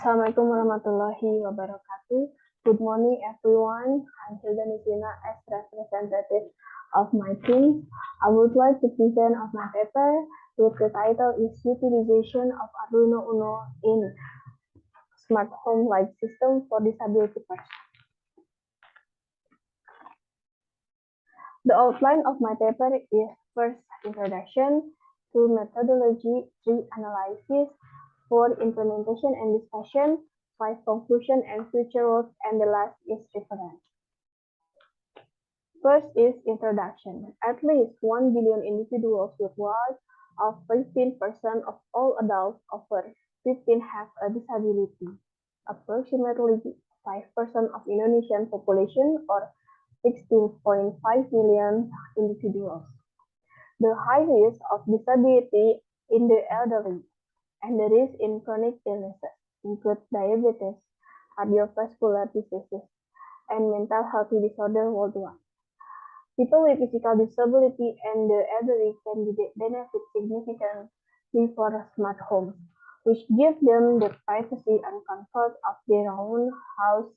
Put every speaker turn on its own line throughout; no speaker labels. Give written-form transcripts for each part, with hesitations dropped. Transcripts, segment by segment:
Assalamualaikum warahmatullahi wabarakatuh. Good morning, everyone. I'm Nistrina as representative of my team. I would like to present of my paper with the title is Utilization of Arduino Uno in Smart Home Light System for Disability Persons. The outline of my paper is first introduction to methodology, 3 analysis, 4 implementation and discussion, 5 conclusion and future work, and the last is reference. First is introduction. At least 1 billion individuals worldwide, of 15% of all adults over 15 have a disability. Approximately 5% of Indonesian population or 16.5 million individuals. The high risk of disability in the elderly and the risk in chronic illnesses include diabetes, cardiovascular diseases, and mental health disorders worldwide. People with physical disability and the elderly can benefit significantly for smart homes, which give them the privacy and comfort of their own house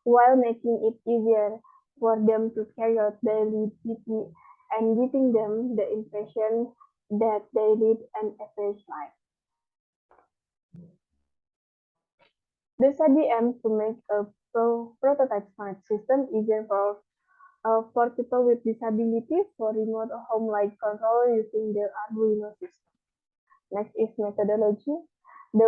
while making it easier for them to carry out daily duty and giving them the impression that they lead an average life. The study aims to make a prototype smart system easier for people with disabilities for remote home light control using the Arduino system. Next is methodology. The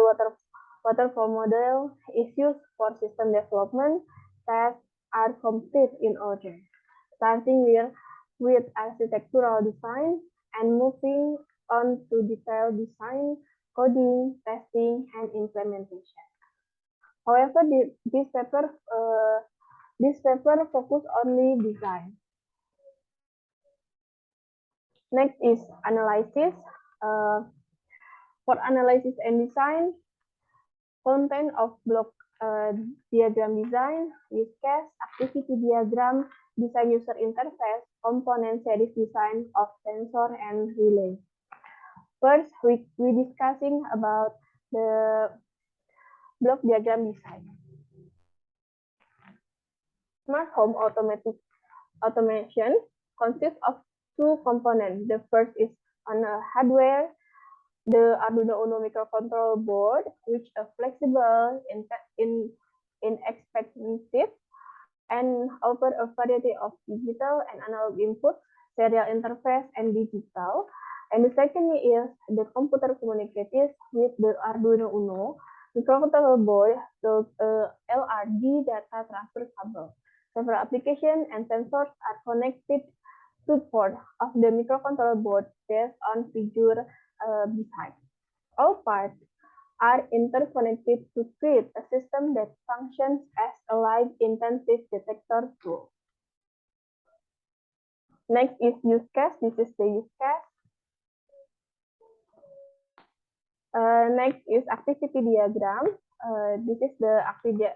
waterfall model is used for system development. Tests are complete in order, starting with architectural design and moving on to detailed design, coding, testing, and implementation. However, this paper focus only design. Next is analysis. For analysis and design, content of block diagram design, use case, activity diagram, design user interface, component series design of sensor and relay. First, we discussing about the block diagram design. Smart home automation consists of 2 components. The first is on a hardware, the Arduino Uno microcontroller board, which is flexible, inexpensive, and offer a variety of digital and analog inputs, serial interface, and digital. And the second is the computer communicates with the Arduino Uno microcontroller board through a LRD data transfer cable. Several applications and sensors are connected to port of the microcontroller board based on figure beside. All parts are interconnected to create a system that functions as a light-intensive detector tool. Next is use case. This is the use case. Next is activity diagram. This is the activity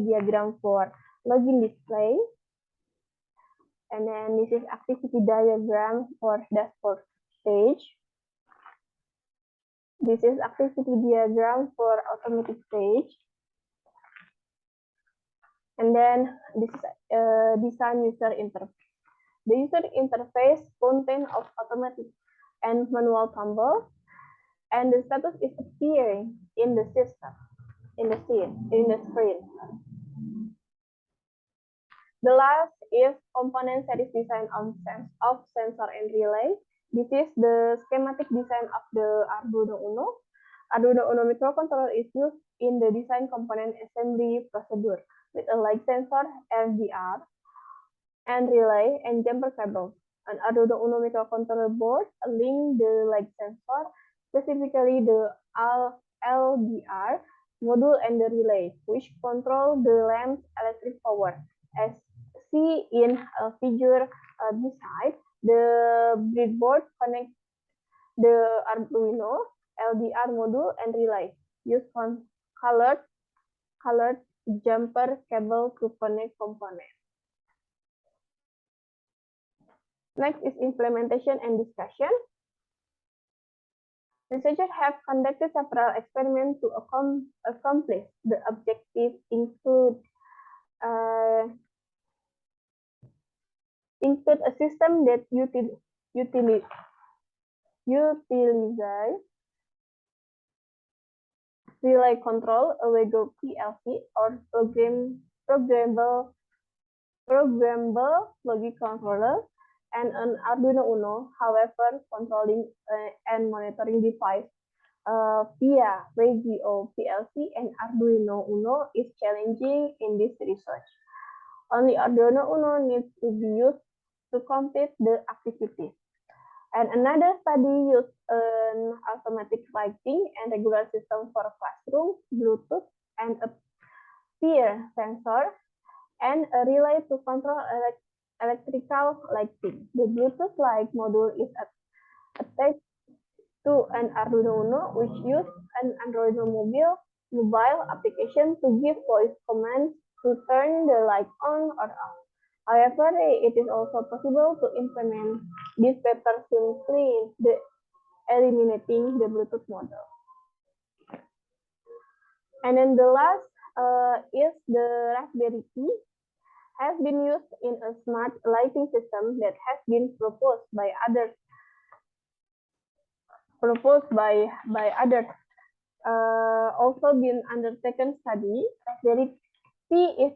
diagram for login display. And then this is activity diagram for dashboard stage. This is activity diagram for automatic stage. And then this is design user interface. The user interface contains of automatic and manual tumble, and the status is appearing in the system, in the screen. The last is component series design of sensor and relay. This is the schematic design of the Arduino Uno. Arduino Uno microcontroller is used in the design component assembly procedure with a light sensor, LDR, and relay and jumper cable. An Arduino Uno microcontroller board link the light sensor, specifically the LDR module and the relay, which control the lamp's electric power. As seen in a figure beside, the breadboard connects the Arduino, LDR module, and relay. Use colored jumper cable to connect components. Next is implementation and discussion. Researchers have conducted several experiments to accomplish the objective uh, include a system that utilize relay control, a Lego PLC, or programmable logic controller, and an Arduino Uno. However, controlling and monitoring device via radio PLC and Arduino Uno is challenging in this research. Only Arduino Uno needs to be used to complete the activity. And another study used an automatic lighting and regular system for classroom, Bluetooth, and a peer sensor, and a relay to control electrical lighting. The Bluetooth light module is attached to an Arduino Uno, which uses an Android mobile application to give voice commands to turn the light on or off. However, it is also possible to implement this better simply eliminating the Bluetooth model. And then the last is the Raspberry Pi has been used in a smart lighting system that has been proposed by others. Also been undertaken study. Raspberry Pi is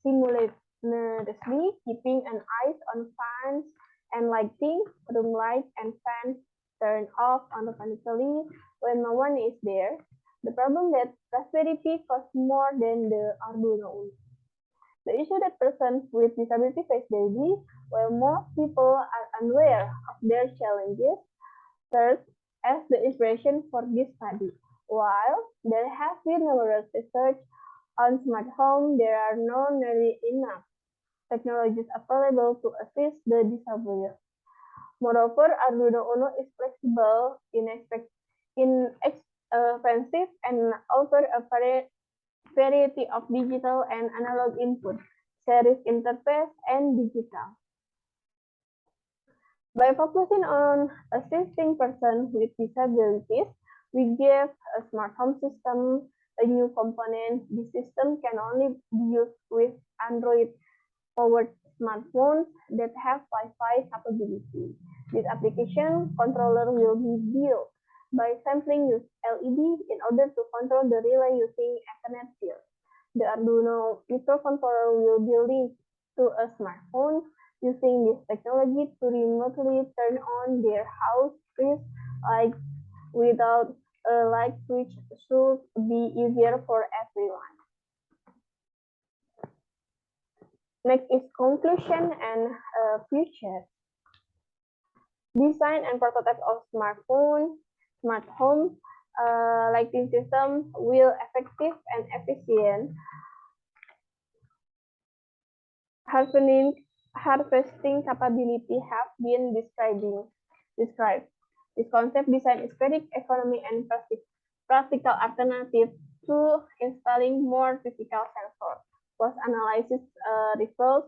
simultaneously keeping an eye on fans and lighting, room light and fans turn off automatically when no one is there. The problem that Raspberry Pi costs more than the Arduino Uno. The issue that persons with disability face daily, while most people are unaware of their challenges, serves as the inspiration for this study. While there has been numerous research on smart home, there are not nearly enough technologies available to assist the disabled. Moreover, Arduino Uno is flexible, inexpensive, and offers a variety of digital and analog input, series interface, and digital. By focusing on assisting persons with disabilities, we give a smart home system a new component. This system can only be used with Android-powered smartphones that have Wi-Fi capability. This application controller will be built by sampling used LED in order to control the relay using Ethernet field. The Arduino microcontroller will be linked to a smartphone using this technology to remotely turn on their house lights without a light switch should be easier for everyone. Next is conclusion and future. Design and prototype of smart home lighting system will effective and efficient harvesting capability have been described. This concept design is very economic and practical alternative to installing more physical sensors. Post analysis reveals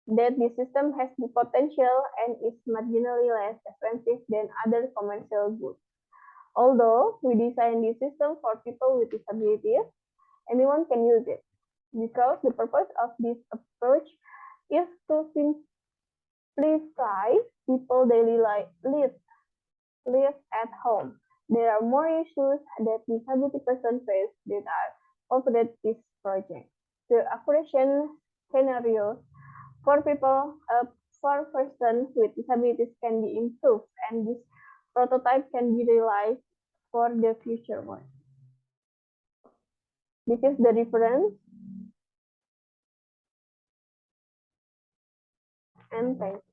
that the system has the potential and is marginally less expensive than other commercial goods. Although we designed this system for people with disabilities, anyone can use it, because the purpose of this approach is to simplify people's daily live at home. There are more issues that disability persons face that are considered this project. The operation scenarios for persons with disabilities can be improved, and this prototype can be realized for the future one. This is the reference, and thank you.